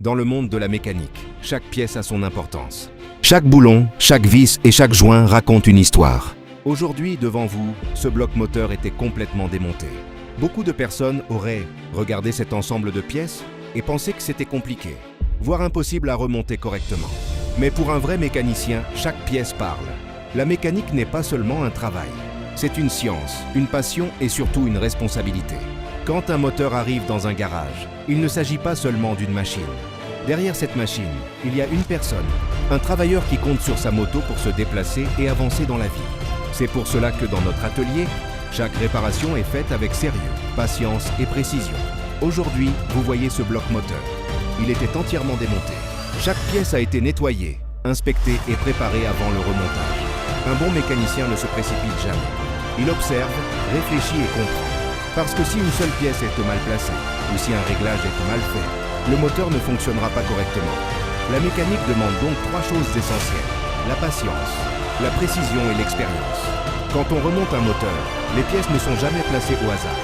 Dans le monde de la mécanique, chaque pièce a son importance. Chaque boulon, chaque vis et chaque joint raconte une histoire. Aujourd'hui, devant vous, ce bloc moteur était complètement démonté. Beaucoup de personnes auraient regardé cet ensemble de pièces et pensé que c'était compliqué, voire impossible à remonter correctement. Mais pour un vrai mécanicien, chaque pièce parle. La mécanique n'est pas seulement un travail. C'est une science, une passion et surtout une responsabilité. Quand un moteur arrive dans un garage, il ne s'agit pas seulement d'une machine. Derrière cette machine, il y a une personne, un travailleur qui compte sur sa moto pour se déplacer et avancer dans la vie. C'est pour cela que dans notre atelier, chaque réparation est faite avec sérieux, patience et précision. Aujourd'hui, vous voyez ce bloc moteur. Il était entièrement démonté. Chaque pièce a été nettoyée, inspectée et préparée avant le remontage. Un bon mécanicien ne se précipite jamais. Il observe, réfléchit et comprend. Parce que si une seule pièce est mal placée, ou si un réglage est mal fait, le moteur ne fonctionnera pas correctement. La mécanique demande donc 3 choses essentielles. La patience, la précision et l'expérience. Quand on remonte un moteur, les pièces ne sont jamais placées au hasard.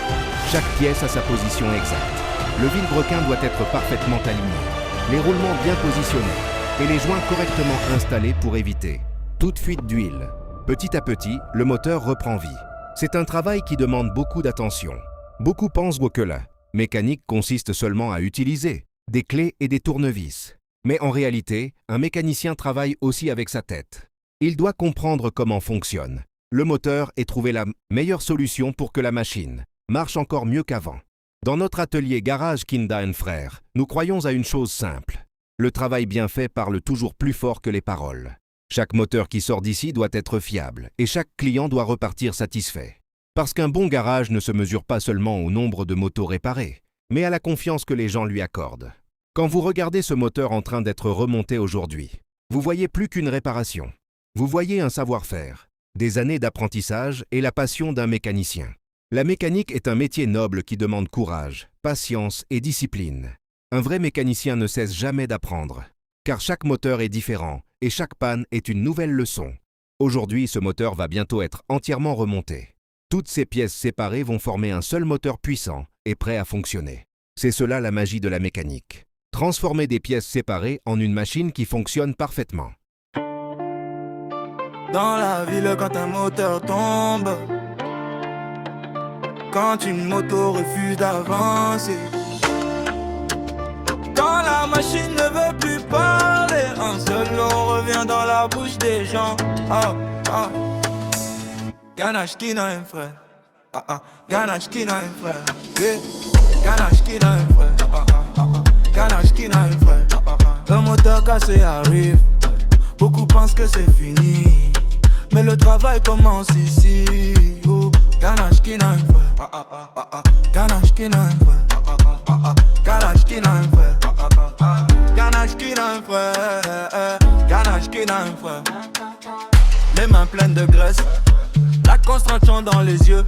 Chaque pièce a sa position exacte. Le vilebrequin doit être parfaitement aligné, les roulements bien positionnés et les joints correctement installés pour éviter toute fuite d'huile. Petit à petit, le moteur reprend vie. C'est un travail qui demande beaucoup d'attention. Beaucoup pensent que la mécanique consiste seulement à utiliser des clés et des tournevis. Mais en réalité, un mécanicien travaille aussi avec sa tête. Il doit comprendre comment fonctionne le moteur et trouver la meilleure solution pour que la machine marche encore mieux qu'avant. Dans notre atelier Garage Kinda & Frères, nous croyons à une chose simple. Le travail bien fait parle toujours plus fort que les paroles. Chaque moteur qui sort d'ici doit être fiable et chaque client doit repartir satisfait. Parce qu'un bon garage ne se mesure pas seulement au nombre de motos réparées, mais à la confiance que les gens lui accordent. Quand vous regardez ce moteur en train d'être remonté aujourd'hui, vous voyez plus qu'une réparation. Vous voyez un savoir-faire, des années d'apprentissage et la passion d'un mécanicien. La mécanique est un métier noble qui demande courage, patience et discipline. Un vrai mécanicien ne cesse jamais d'apprendre, car chaque moteur est différent et chaque panne est une nouvelle leçon. Aujourd'hui, ce moteur va bientôt être entièrement remonté. Toutes ces pièces séparées vont former un seul moteur puissant et prêt à fonctionner. C'est cela la magie de la mécanique. Transformer des pièces séparées en une machine qui fonctionne parfaitement. Dans la ville, quand un moteur tombe, quand une moto refuse d'avancer, quand la machine ne veut plus parler, un seul nom revient dans la bouche des gens. Ganache qui n'a un frère. Ganache qui n'a un frère. Ganache qui n'a un frère. Ganache qui n'a un frère. Le moteur cassé arrive. Beaucoup pensent que c'est fini, mais le travail commence ici. Ganache qui n'a un frère. Ganache qui n'a un frère. Ganache qui n'a un frère. Ganache qui n'a un frère. Ganache qui n'a un frère. Les mains pleines de graisse, la concentration dans les yeux.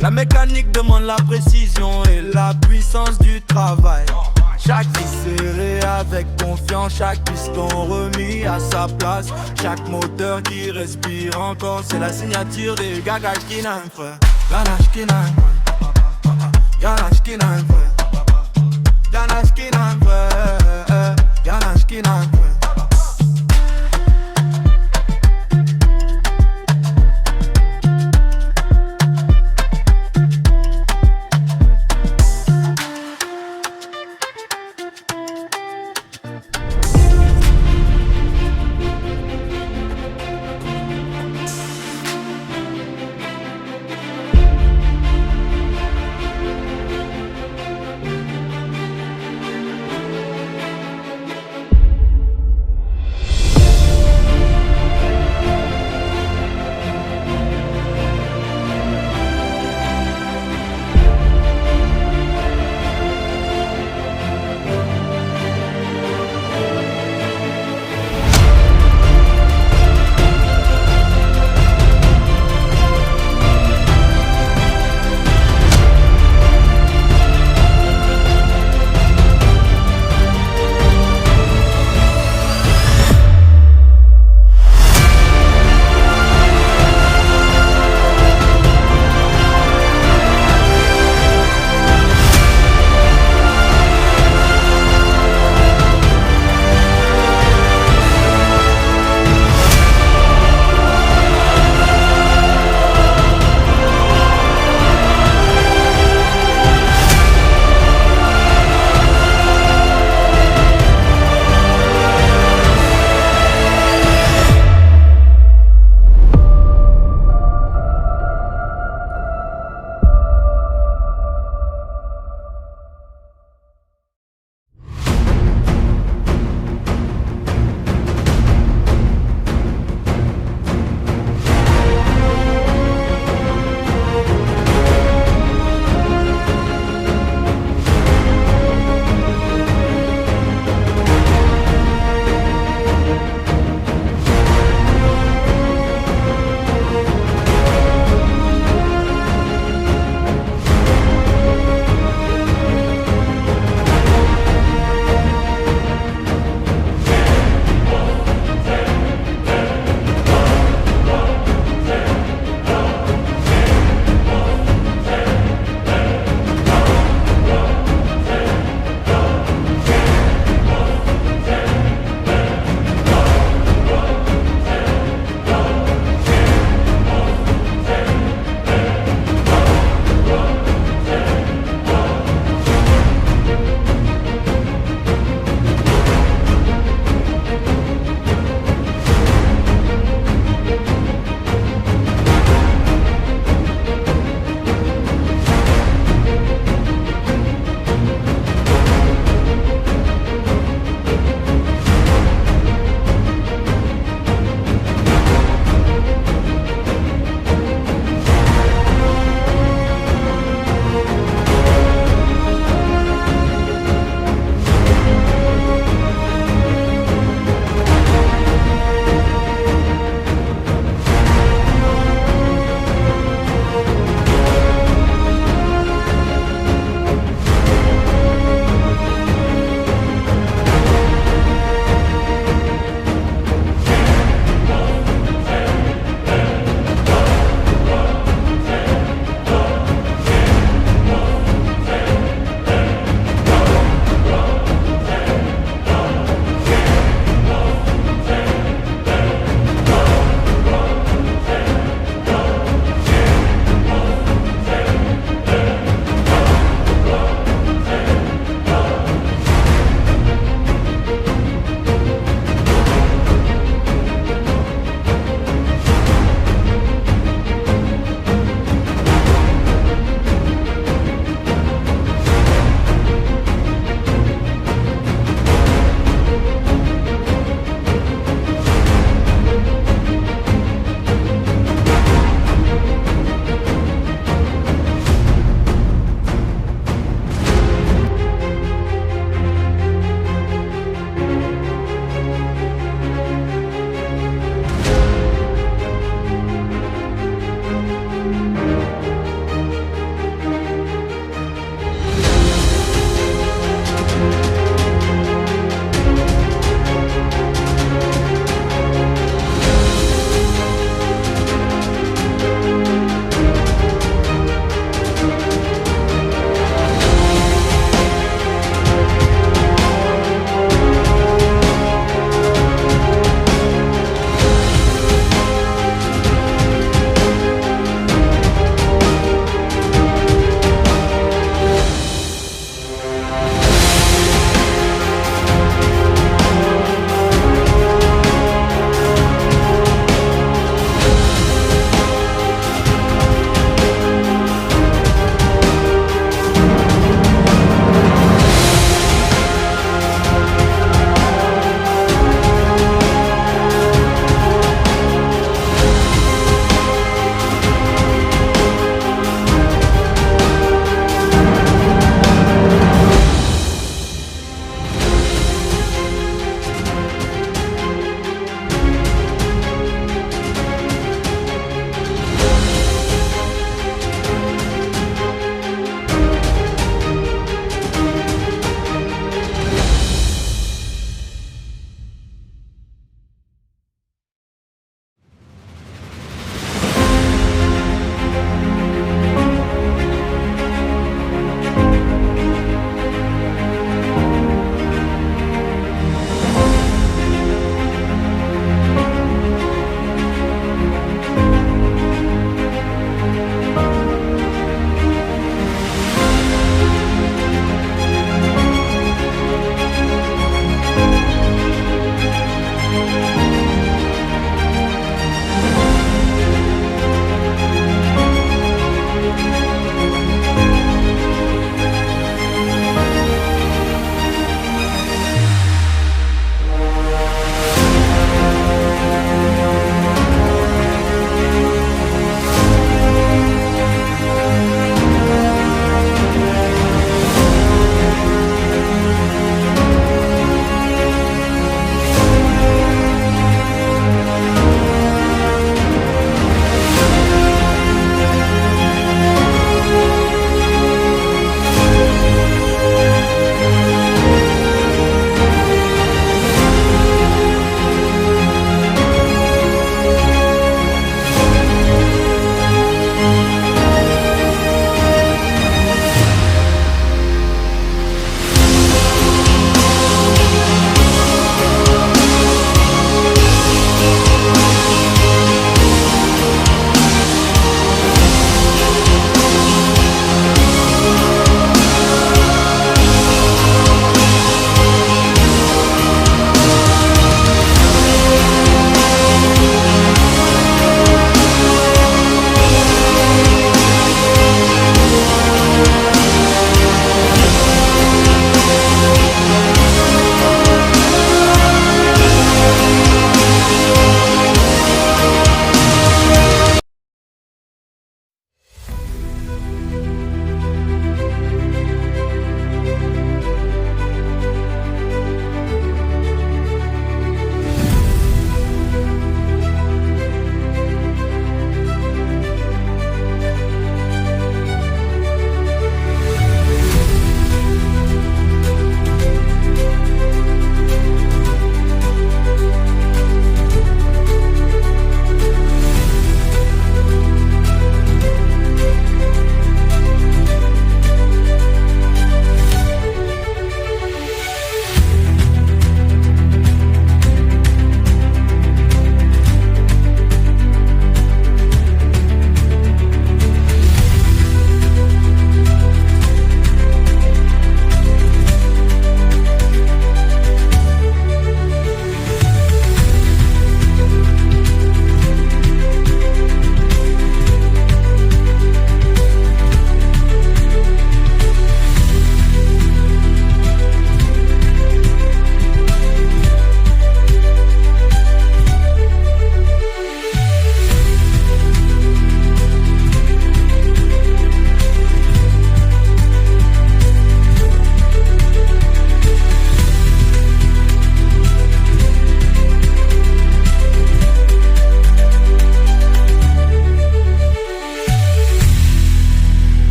La mécanique demande la précision et la puissance du travail. Chaque vis serré avec confiance, chaque piston remis à sa place. Chaque moteur qui respire encore, c'est la signature des Ganache qui n'a un frère. Ganache qui n'a un frère. Ganache qui n'a un frère. Ganache qui n'a un frère.